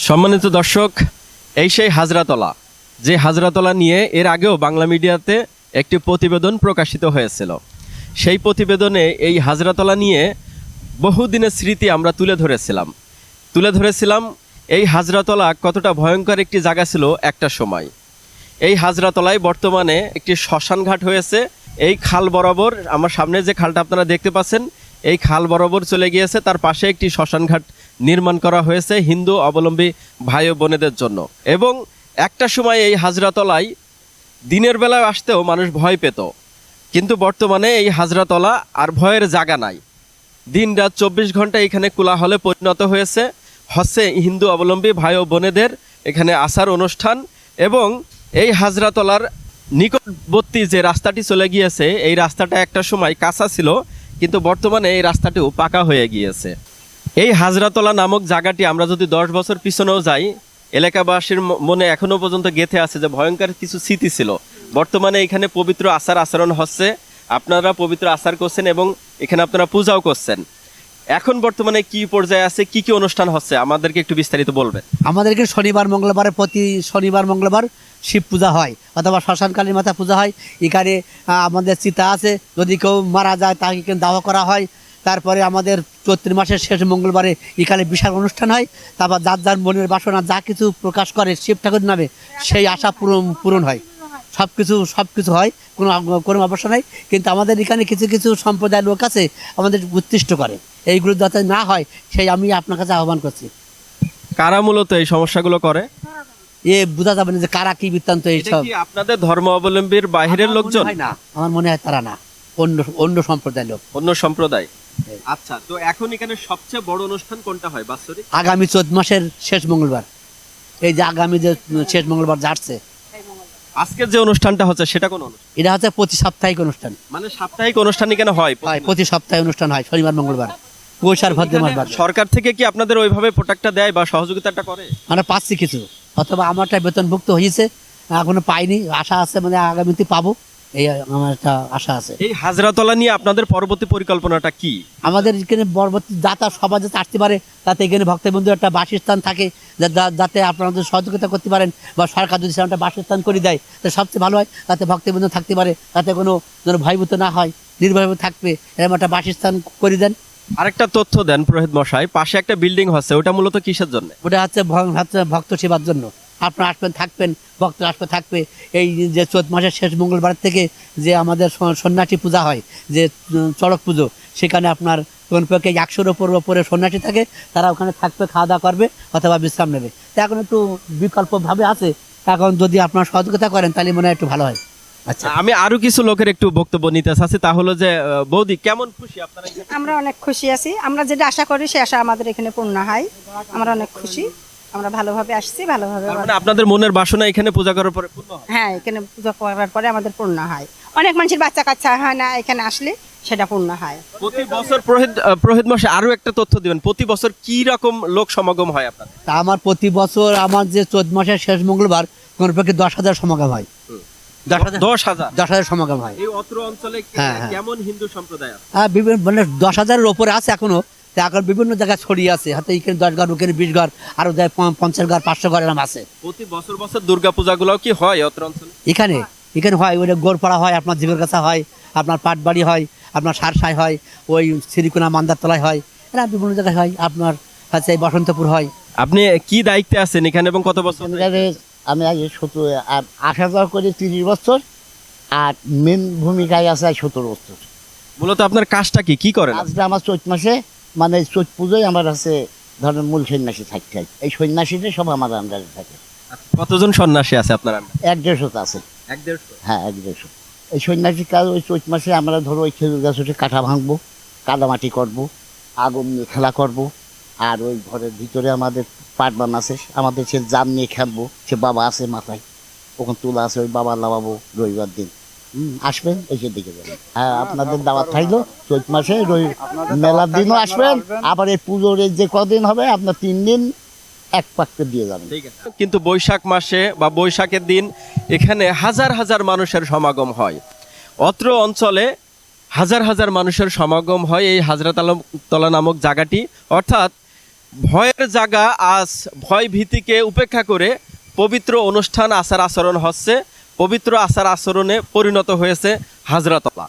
সম্মানিত দর্শক, এই সেই হাজরাতলা, যে হাজরাতলা নিয়ে এর আগেও বাংলা মিডিয়াতে একটি প্রতিবেদন প্রকাশিত হয়েছিল। সেই প্রতিবেদনে এই হাজরাতলা নিয়ে বহুদিনের স্মৃতি আমরা তুলে ধরেছিলাম। এই হাজরাতলা কতটা ভয়ঙ্কর একটি জায়গা ছিল একটা সময়। এই হাজরাতলায় বর্তমানে একটি শ্মশান ঘাট হয়েছে। এই খাল বরাবর, আমার সামনে যে খালটা আপনারা দেখতে পাচ্ছেন, এই খাল বরাবর চলে গিয়েছে, তার পাশে একটি শ্মশান ঘাট নির্মাণ করা হয়েছে হিন্দু অবলম্বী ভাই ও বোনেদের জন্য। এবং একটা সময় এই হাজরাতলায় দিনের বেলায় আসতেও মানুষ ভয় পেত, কিন্তু বর্তমানে এই হাজরাতলা আর ভয়ের জায়গা নাই। দিন রাত 24 ঘন্টা এখানে কোলাহলে পরিণত হয়েছে। হচ্ছে হিন্দু অবলম্বী ভাই ও বোনেদের এখানে আসার অনুষ্ঠান। এবং এই হাজরাতলার নিকটবর্তী যে রাস্তাটি চলে গিয়েছে, এই রাস্তাটা একটা সময় কাঁচা ছিল, কিন্তু বর্তমানে এই রাস্তাটিও পাকা হয়ে গিয়েছে। এই হাজরাতলা নামক জায়গাটি আমরা যদি 10 বছর পিছনেও যাই, এলাকাবাসীর মনে এখনো পর্যন্ত গেঁথে আছে যে ভয়ঙ্কর কিছু স্মৃতি ছিল। বর্তমানে এখানে পবিত্র আচরণ হচ্ছে, আপনারা পবিত্র আচার করছেন এবং এখানে আপনারা পূজাও করছেন। এখন বর্তমানে কি পর্যায়ে আছে, কি কি অনুষ্ঠান হচ্ছে, আমাদেরকে একটু বিস্তারিত বলবেন। আমাদের এখানে প্রতি শনিবার মঙ্গলবার শিব পূজা হয়, অথবা শ্মশান কালীর মাথা পূজা হয়। এখানে আমাদের চিতা আছে, যদি কেউ মারা যায় তাকে এখানে দাওয়া করা হয়। তারপরে আমাদের চৈত্র মাসের শেষ মঙ্গলবারে এখানে বিশাল অনুষ্ঠান হয়। তারপর যার যার মনের বাসনা যা কিছু প্রকাশ করে শিব ঠাকুর নামে, সেই আশা পূরণ হয়। সব কিছু হয়, কোনো অবস্থা নাই। কিন্তু আমাদের এখানে কিছু কিছু সম্প্রদায়ের লোক আছে আমাদের উৎকৃষ্ট করে, এইগুলো যাতে না হয় সেই আমি আপনার কাছে আহ্বান করছি। কারা মূলত এই সমস্যাগুলো করে বোঝা যাবে না যে কারা কি বৃত্তান্ত। এইসব আপনাদের ধর্ম অবলম্বীর বাহিরের লোকজন? না, আমার মনে হয় তারা না, অন্য সম্প্রদায়ের লোক, অন্য সম্প্রদায়। আচ্ছা, তো এখন এখানে সবচেয়ে বড় অনুষ্ঠান কোনটা হয় বাৎসরিক? আগামী 14 মাসের শেষ মঙ্গলবার, এই যে আগামী যে শেষ মঙ্গলবার যাচ্ছে। আজকের যে অনুষ্ঠানটা হচ্ছে সেটা কোন অনুষ্ঠান? এটা হচ্ছে প্রতি সাপ্তাহিক অনুষ্ঠান। মানে সাপ্তাহিক অনুষ্ঠান এখানে হয়? প্রতি সপ্তাহে অনুষ্ঠান হয়, শনিবার মঙ্গলবার, পৌষ আর ভাদ্র মাস। সরকার থেকে কি আপনাদের ওইভাবে প্রোডাক্টটা দেয় বা সহযোগিতাটা করে? আমরা পাচ্ছি কিছু, অথবা আমারটা বেতনভুক্ত হয়েছে, এখনো পাইনি, আশা আছে, মানে আগামীতে পাবো, এই আমার একটা আশা আছে। এই হাজরাতলা নিয়ে আপনাদের পরবর্তী পরিকল্পনাটা কি? আমাদের এখানে পরবর্তী যাতা সবাই যাতে আসতে পারে, তাতে এখানে ভক্তবন্ধু একটা বাসস্থান থাকে, যাতে আপনাদের সহযোগিতা করতে পারেন, বা সরকার যদি সেটা বাসস্থান করে দেয় তাহলে সবচেয়ে ভালো হয়। তাতে ভক্তবন্ধু থাকতে পারে, তাতে কোনো যেন ভয়ভূত না হয়, নির্ভয়ভাবে থাকবে, এরকম একটা বাসস্থান করে দেন। আরেকটা তথ্য দেন পুরোহিত মশাই, পাশে একটা বিল্ডিং হচ্ছে, ওটা মূলত কিসের জন্য? ওটা হচ্ছে ভক্ত সেবার জন্য। আপনারা আসবেন, থাকবেন, ভক্ত থাকবে। এই যে চৈত্র মাসের শেষ মঙ্গলবার থেকে যে আমাদের সন্ন্যাসী পূজা হয়, যে চড়ক পুজো, সেখানে আপনার কমপক্ষে 100-র উপরে সন্ন্যাসী থাকে, তারা ওখানে থাকবে, খাওয়া দাওয়া করবে অথবা বিশ্রাম নেবে। তা এখন একটু বিকল্পভাবে আছে, এখন যদি আপনারা সহযোগিতা করেন তাহলে মনে হয় একটু ভালো হয়। আচ্ছা, আমি আরো কিছু লোকের একটু বক্তব্য নিতে চাচ্ছি। তাহলে যে বৌদি, কেমন খুশি আপনারা? আমরা অনেক খুশি আছি, আমরা যেটা আশা করি সে আশা আমাদের এখানে পূর্ণ হয়। আমরা অনেক খুশি, আমরা ভালোভাবে আসছি, ভালোভাবে। মানে আপনাদের মনের বাসনা এখানে পূজা করার পরে পূর্ণ হয়? হ্যাঁ, এখানে পূজা করার পরে আমাদের পূর্ণ হয়। অনেক মানুষের বাচ্চা কাচ্চা হয় না, এখানে আসলে সেটা পূর্ণ হয় প্রতি বছর। পুরোহিত মশাই আরো একটা তথ্য দিবেন, প্রতি বছর কি রকম লোক সমাগম হয় আপনাদের? তা আমার প্রতি বছর আমার যে চৈত্র মাসের শেষ মঙ্গলবার কমপক্ষে 10,000 সমাগম হয়। 10,000 সমাগম হয়। এই অত্র অঞ্চলে কেমন হিন্দু সম্প্রদায় আছে? হ্যাঁ, বিভিন্ন, মানে 10,000-এর ওপরে আছে এখনো। এখন বিভিন্ন জায়গায় ছড়িয়ে আছে, হাতে এখানে 10 ঘর, ওখানে 20 ঘর, আরো 50 ঘর, 500 ঘর এরকম আছে। প্রতি বছর দুর্গা পূজা গুলো কি হয় অত্র অঞ্চলে? এখানে হয়, ওই গোরপাড়া হয়, আপনার জীবের কাছা হয়, আপনার পাটবাড়ি হয়, আপনার সারসাই হয়, ওই শ্রীকোনা মান্দার তলায় হয়, এরা বিভিন্ন জায়গায় হয়, আপনার হচ্ছে এই বসন্তপুর হয়। আপনি কি দায়িত্বে আছেন এখানে এবং কত বছর? আমি আগে 8,000 করে 30 বছর, আর মেন ভূমিকায় আছে 17 বছর। মূলত আপনার কাজটা কি করেন? আজকে আমার চৈত মাসে, মানে চৈত পুজোয় আমার আছে ধরেন মূল সন্ন্যাসী থাকতে হয়। এই সন্ন্যাসীদের সব আমার আন্ডারে থাকে। কতজন সন্ন্যাসী আছে আপনার? 1-150 আছে। 1-150? হ্যাঁ, 1-150। এই সন্ন্যাসী কাজ ওই চৈত মাসে আমরা ধরো ওই খেজুর গাছ উঠে কাঠা ভাঙবো, কাদামাটি করবো, আগুন নিয়ে খেলা করবো, আর ওই ঘরের ভিতরে আমাদের পাটবান আছে, আমাদের সে জাম নিয়ে খেলবো, সে বাবা আছে মাথায়, ওখানে তুলা আছে, ওই বাবা লাগাবো রবিবার দিন। আসবেন, এসে দিকে যাবেন। হ্যাঁ, আপনাদের দাওয়াত থাকলো চৈত মাসে মেলার দিনও আসবেন, আবার এই পুজোর যে কদিন হবে আপনার 3 দিন এক পাকতে দিয়ে যাবেন। কিন্তু বৈশাখ মাসে বা বৈশাখের দিন এখানে হাজার হাজার মানুষের সমাগম হয়। অত্র অঞ্চলে হাজার হাজার মানুষের সমাগম হয় এই হাজরাতলা নামক জায়গাটি। অর্থাৎ ভয়ের জায়গা আজ ভয় ভীতিকে উপেক্ষা করে পবিত্র অনুষ্ঠান আচার আচরণ হচ্ছে, পবিত্র আচার আচরণে পরিণত হয়েছে হাজরাতলা।